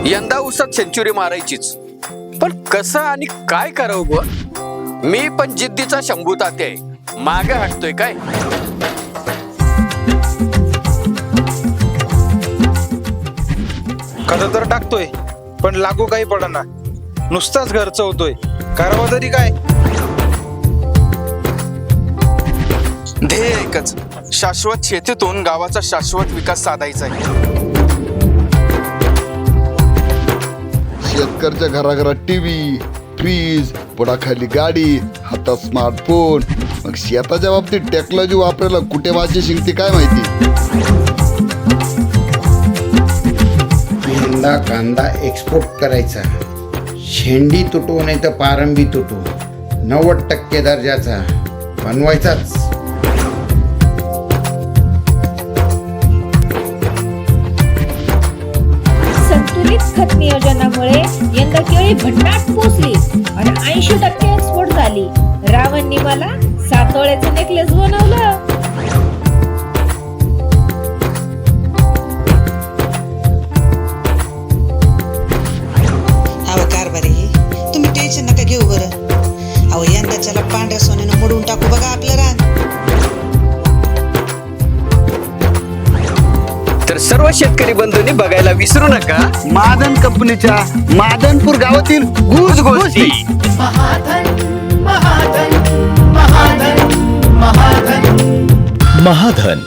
यंदा उसात सेंचुरी मारायचीच, पण कसं आणि काय करावं बुवा? मी पण जिद्दीचा शंभू तात्या आहे, मागे हटतोय काय? खत तर टाकतोय पण लागू काही पडना, नुसताच घरचं होतोय, करावं तरी काय? ध्येय एकच, शाश्वत शेतीतून गावाचा शाश्वत विकास साधायचा आहे. शेतकऱ्याच्या घराघरात टीव्ही, फ्रीज, पुढाखाली गाडी, हातात स्मार्टफोन, मग शेताच्या बाबतीत टेक्नॉलॉजी वापरायला कुठे माझी शिंगते काय माहिती. यंदा कांदा एक्सपोर्ट करायचा, शेंडी तुटू नाही तर पारंबी तुटू, 90% दर्जाचा बनवायचाच. संतुलित खत नियोजनामुळे यंदा केळी भन्नाट पोचली आणि 80% एक्सपोर्ट झाली. रावणनी मला 7 तोळ्याचं नेकलेस बनवलं. अहो कारभारी, तुम्ही टेन्शन नका घेऊ बरं. अहो यंदाच्याला पांढऱ्या सोन्यानं मोडून टाकू बघा आपलं रान. तर सर्व शेतकरी बंधूंनी बघायला विसरू नका महाजन कंपनीच्या महाजनपूर गावातील गुज गोष्टी. महाधन